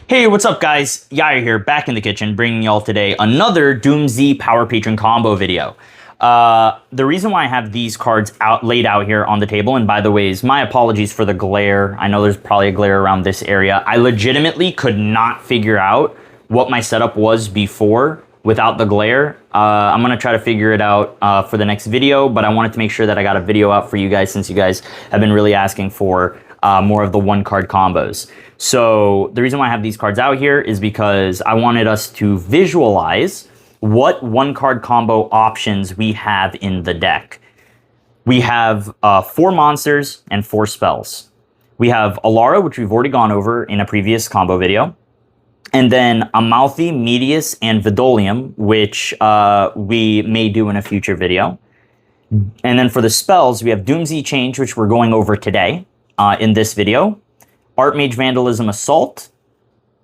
Hey, what's up guys? Yaya here, back in the kitchen, bringing y'all today another DoomZ Power Patron combo video. The reason why I have these cards laid out here on the table, and by the way, is my apologies for the glare. I know there's probably a glare around this area. I legitimately could not figure out what my setup was before without the glare. I'm gonna try to figure it out for the next video, but I wanted to make sure that I got a video out for you guys since you guys have been really asking for more of the one card combos. So the reason why I have these cards out here is because I wanted us to visualize what one card combo options we have in the deck. We have 4 monsters and 4 spells. We have Alara, which we've already gone over in a previous combo video. And then Amalfi, Medius, and Vidolium, which we may do in a future video. And then for the spells, we have DoomZ Change, which we're going over today in this video. Archmage Vandalism Assault,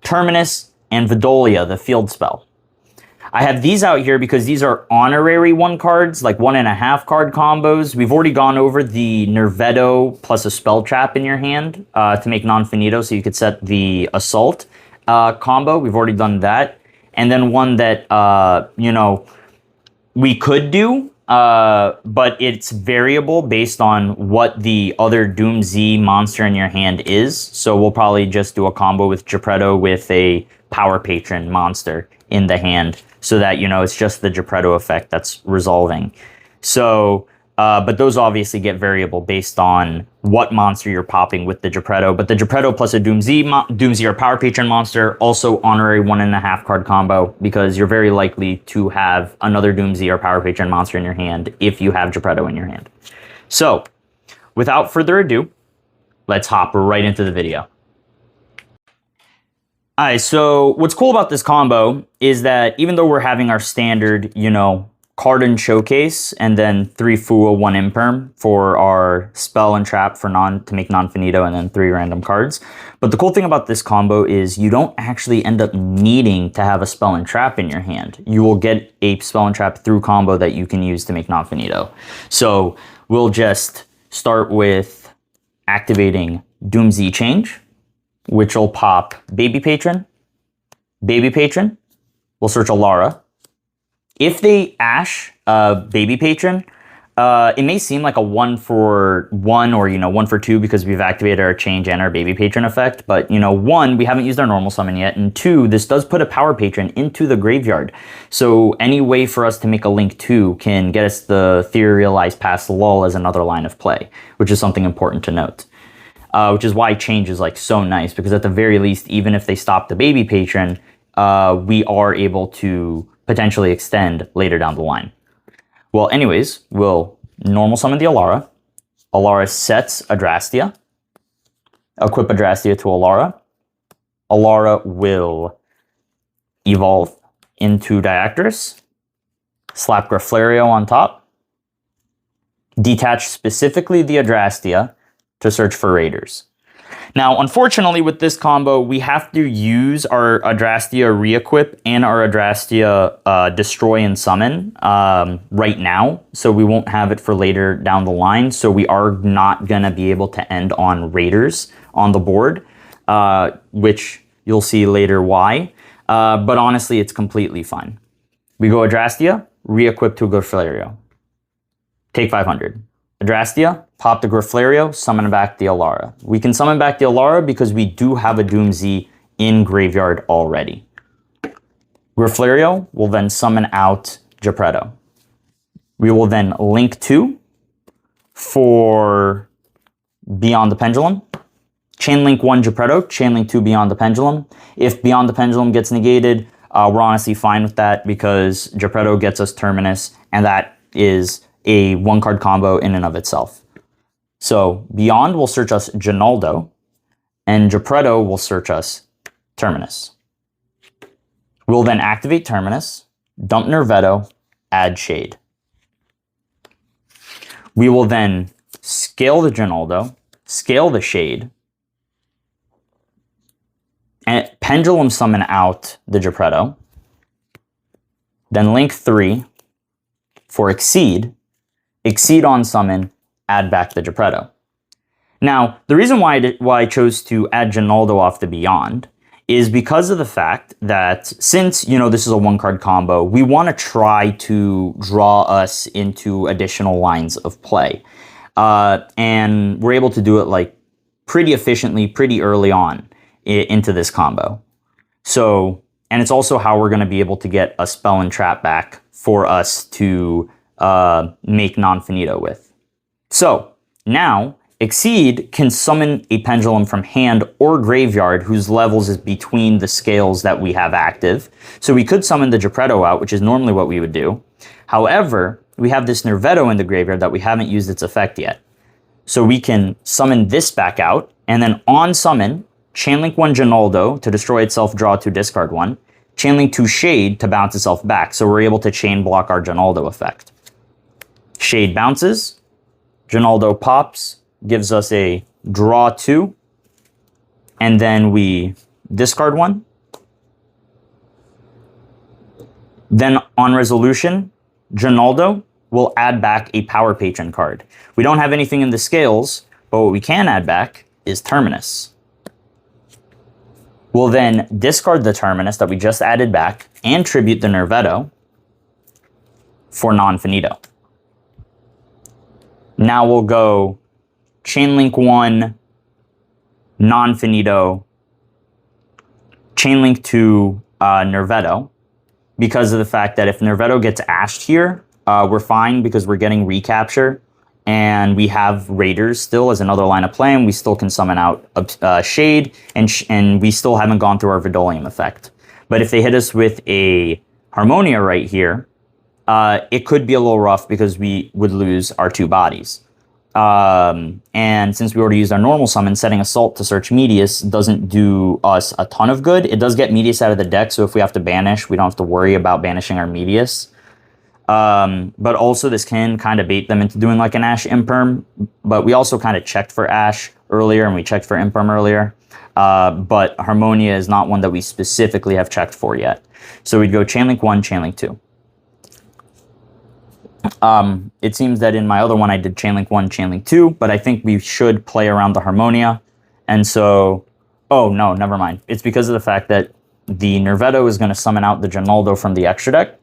Terminus, and Vidolia, the field spell. I have these out here because these are honorary 1 cards, like 1.5 card combos. We've already gone over the Nervetto plus a spell trap in your hand to make non-finito, so you could set the Assault combo. We've already done that. And then one that, you know, we could do, but it's variable based on what the other DoomZ monster in your hand is. So we'll probably just do a combo with Geppetto with a Power Patron monster in the hand so that, you know, it's just the Geppetto effect that's resolving. So, but those obviously get variable based on what monster you're popping with the Geppetto. But the Geppetto plus a DoomZ or Power Patron monster, also honorary 1.5 card combo, because you're very likely to have another DoomZ or Power Patron monster in your hand if you have Geppetto in your hand. So, without further ado, let's hop right into the video. Alright, so what's cool about this combo is that even though we're having our standard, you know, card and showcase, and then 3 Fua, 1 Imperm for our spell and trap for to make non-finito, and then 3 random cards. But the cool thing about this combo is you don't actually end up needing to have a spell and trap in your hand. You will get a spell and trap through combo that you can use to make non-finito. So we'll just start with activating DoomZ Change, which will pop Baby Patron. We'll search Alara. If they Ash Baby Patron, it may seem like a 1 for 1 or, you know, 1 for 2 because we've activated our Change and our Baby Patron effect. But, you know, 1, we haven't used our normal summon yet. And 2, this does put a Power Patron into the graveyard. So any way for us to make a Link 2 can get us the Etherealized past Lull as another line of play, which is something important to note. Which is why Change is like so nice, because at the very least, even if they stop the Baby Patron, we are able to potentially extend later down the line. Well, anyways, we'll normal summon the Alara. Alara sets Adrastea. Equip Adrastea to Alara. Alara will evolve into Diactrys. Slap Graflario on top. Detach specifically the Adrastea to search for raiders. Now, unfortunately, with this combo, we have to use our Adrastea re-equip and our Adrastea destroy and summon right now, so we won't have it for later down the line. So we are not gonna be able to end on raiders on the board, which you'll see later why. But honestly, it's completely fine. We go Adrastea, re-equip to Graflario. Take 500. Adrastea, pop the Graflario, summon back the Alara. We can summon back the Alara because we do have a DoomZ in graveyard already. Graflario will then summon out Geppetto. We will then link 2 for Beyond the Pendulum. Chain link 1 Geppetto, chain link 2 Beyond the Pendulum. If Beyond the Pendulum gets negated, we're honestly fine with that because Geppetto gets us Terminus, and that is a 1 card combo in and of itself. So Beyond will search us Ginaldo, and Geppetto will search us Terminus. We'll then activate Terminus, dump Nervetto, add Shade. We will then scale the Ginaldo, scale the Shade, and Pendulum summon out the Geppetto. Then link 3 for Exceed, Exceed on summon, add back the Geppetto. Now, the reason why I chose to add Ginaldo off the Beyond is because of the fact that since, you know, this is a one card combo, we want to try to draw us into additional lines of play. And we're able to do it like pretty efficiently, pretty early on into this combo. So, and it's also how we're going to be able to get a spell and trap back for us to make non-finito with. So now Exceed can summon a pendulum from hand or graveyard whose levels is between the scales that we have active. So we could summon the Geppetto out, which is normally what we would do. However, we have this Nervetto in the graveyard that we haven't used its effect yet. So we can summon this back out, and then on summon, Chainlink 1 Ginaldo to destroy itself, draw 2, discard 1. Chainlink 2 Shade to bounce itself back, so we're able to chain block our Ginaldo effect. Shade bounces, Ginaldo pops, gives us a draw 2, and then we discard 1. Then on resolution, Ginaldo will add back a Power Patron card. We don't have anything in the scales, but what we can add back is Terminus. We'll then discard the Terminus that we just added back and tribute the Nervetto for non-finito. Now we'll go Chainlink 1, non-finito, Chainlink 2, Nervetto, because of the fact that if Nervetto gets ashed here, we're fine because we're getting recapture, and we have Raiders still as another line of play, and we still can summon out Shade, and we still haven't gone through our Vidolium effect. But if they hit us with a Harmonia right here, it could be a little rough because we would lose our 2 bodies. And since we already used our normal summon, setting Assault to search Medius doesn't do us a ton of good. It does get Medius out of the deck, so if we have to banish, we don't have to worry about banishing our Medius. But also this can kind of bait them into doing like an Ash Imperm, but we also kind of checked for Ash earlier and we checked for Imperm earlier. But Harmonia is not one that we specifically have checked for yet. So we'd go Chainlink 1, Chainlink 2. It seems that in my other one I did Chainlink 1, Chainlink 2, but I think we should play around the Harmonia. And so, oh no, never mind. It's because of the fact that the Nervetto is going to summon out the Ginaldo from the extra deck,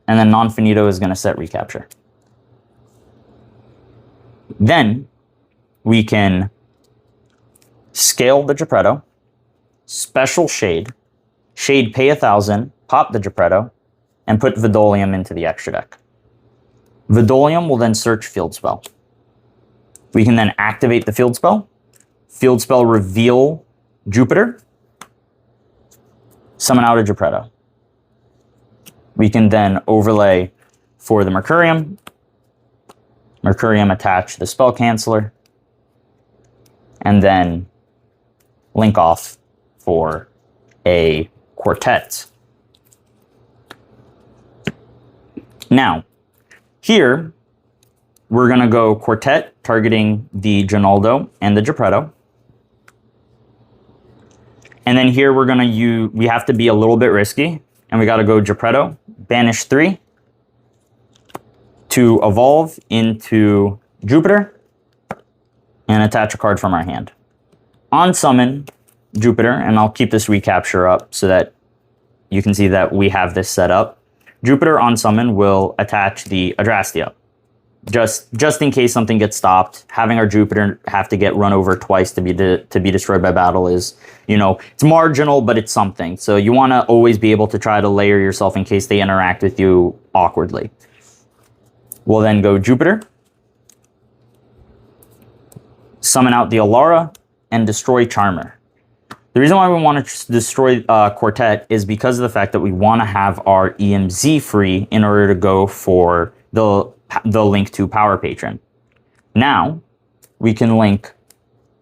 and then non-finito is going to set recapture. Then we can scale the Geppetto, special Shade, Shade pay 1,000, pop the Geppetto, and put Vidolium into the extra deck. Vidolium will then search Field Spell. We can then activate the Field Spell reveal Jupiter, summon out a Geppetto. We can then overlay for the Mercurium attach the Spell Canceller, and then link off for a Quartet. Now, here, we're going to go Quartet, targeting the Ginaldo and the Geppetto. And then here we're going to use, we have to be a little bit risky, and we got to go Geppetto, banish 3, to evolve into Jupiter, and attach a card from our hand. On summon Jupiter, and I'll keep this recapture up so that you can see that we have this set up. Jupiter on summon will attach the Adrastea. Just in case something gets stopped, having our Jupiter have to get run over twice to be destroyed by battle is, you know, it's marginal, but it's something. So you want to always be able to try to layer yourself in case they interact with you awkwardly. We'll then go Jupiter, summon out the Alara, and destroy Charmer. The reason why we want to destroy Quartet is because of the fact that we want to have our EMZ free in order to go for the link to Power Patron. Now, we can link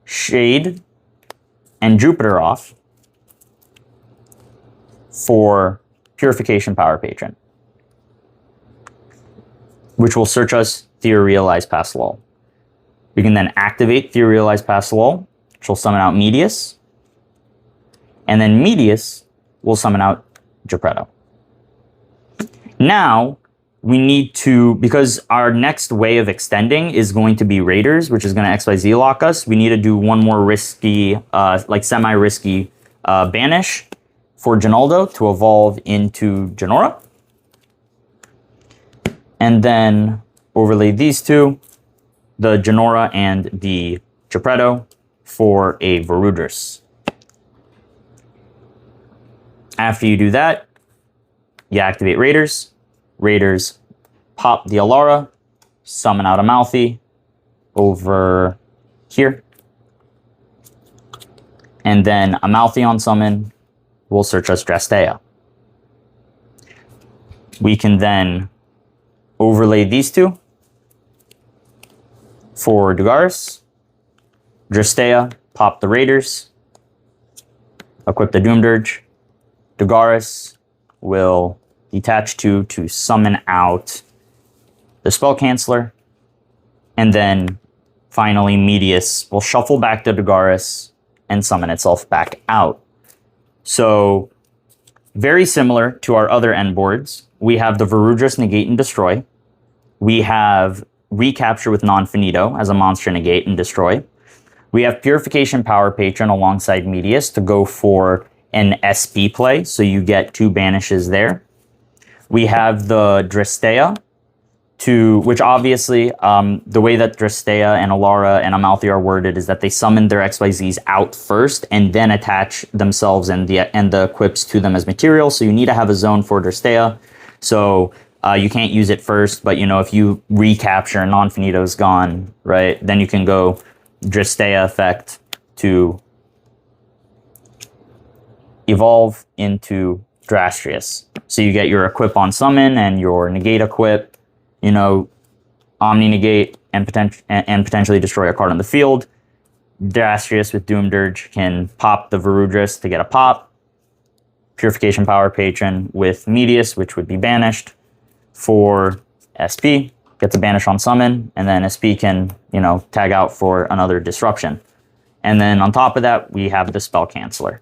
Shade and Jupiter off for Purification Power Patron, which will search us Theorealize Past Lull. We can then activate Theorealize Past Lull, which will summon out Medius, and then Medius will summon out Geppetto. Now, we need to, because our next way of extending is going to be Raiders, which is going to XYZ lock us, we need to do one more risky, like semi-risky banish for Ginaldo to evolve into Genora. And then overlay these two, the Genora and the Geppetto, for a Varudris. After you do that, you activate Raiders. Raiders pop the Alara, summon out a Malfi over here. And then a Malfi on summon will search us Drastea. We can then overlay these two for Dugaris. Drastea, pop the Raiders, equip the Doom Dirge. Dugaris will detach two to summon out the Spell Canceller. And then finally Medius will shuffle back to Dugaris and summon itself back out. So very similar to our other end boards, we have the Varudris Negate and Destroy. We have Recapture with Non-Finito as a monster negate and destroy. We have Purification Power Patron alongside Medius to go for an SP play, so you get 2 banishes there. We have the Drastea, which obviously, the way that Drastea and Alara and Amalfi are worded is that they summon their XYZs out first and then attach themselves and the equips to them as material. So you need to have a zone for Drastea. So you can't use it first, but if you recapture and Non-Finito's gone, right, then you can go Drastea effect to evolve into Drastrius. So you get your equip on summon and your negate equip, Omni negate and potentially destroy a card on the field. Drastrius with Doom Dirge can pop the Varudris to get a pop. Purification Power Patron with Medius, which would be banished for SP, gets a banish on summon, and then SP can, tag out for another disruption. And then on top of that, we have the Spell Canceller.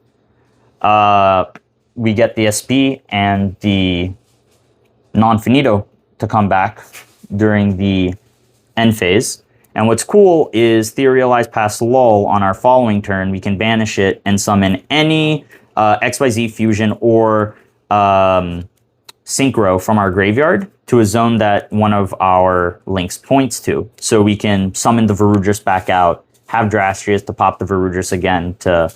We get the SP and the Non-Finito to come back during the end phase. And what's cool is Theorialize past lull on our following turn, we can banish it and summon any XYZ fusion or synchro from our graveyard to a zone that one of our links points to. So we can summon the Varudris back out, have Drastrius to pop the Varudris again to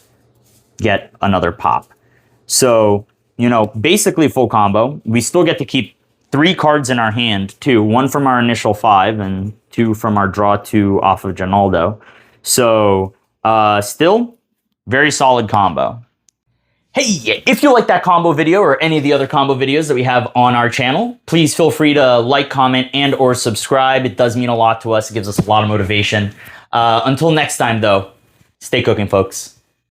get another pop. So, basically full combo. We still get to keep 3 cards in our hand too, 1 from our initial 5 and 2 from our draw 2 off of Ginaldo. So still very solid combo. Hey, if you like that combo video or any of the other combo videos that we have on our channel, please feel free to like, comment, and or subscribe. It does mean a lot to us. It gives us a lot of motivation. Until next time though, stay cooking, folks.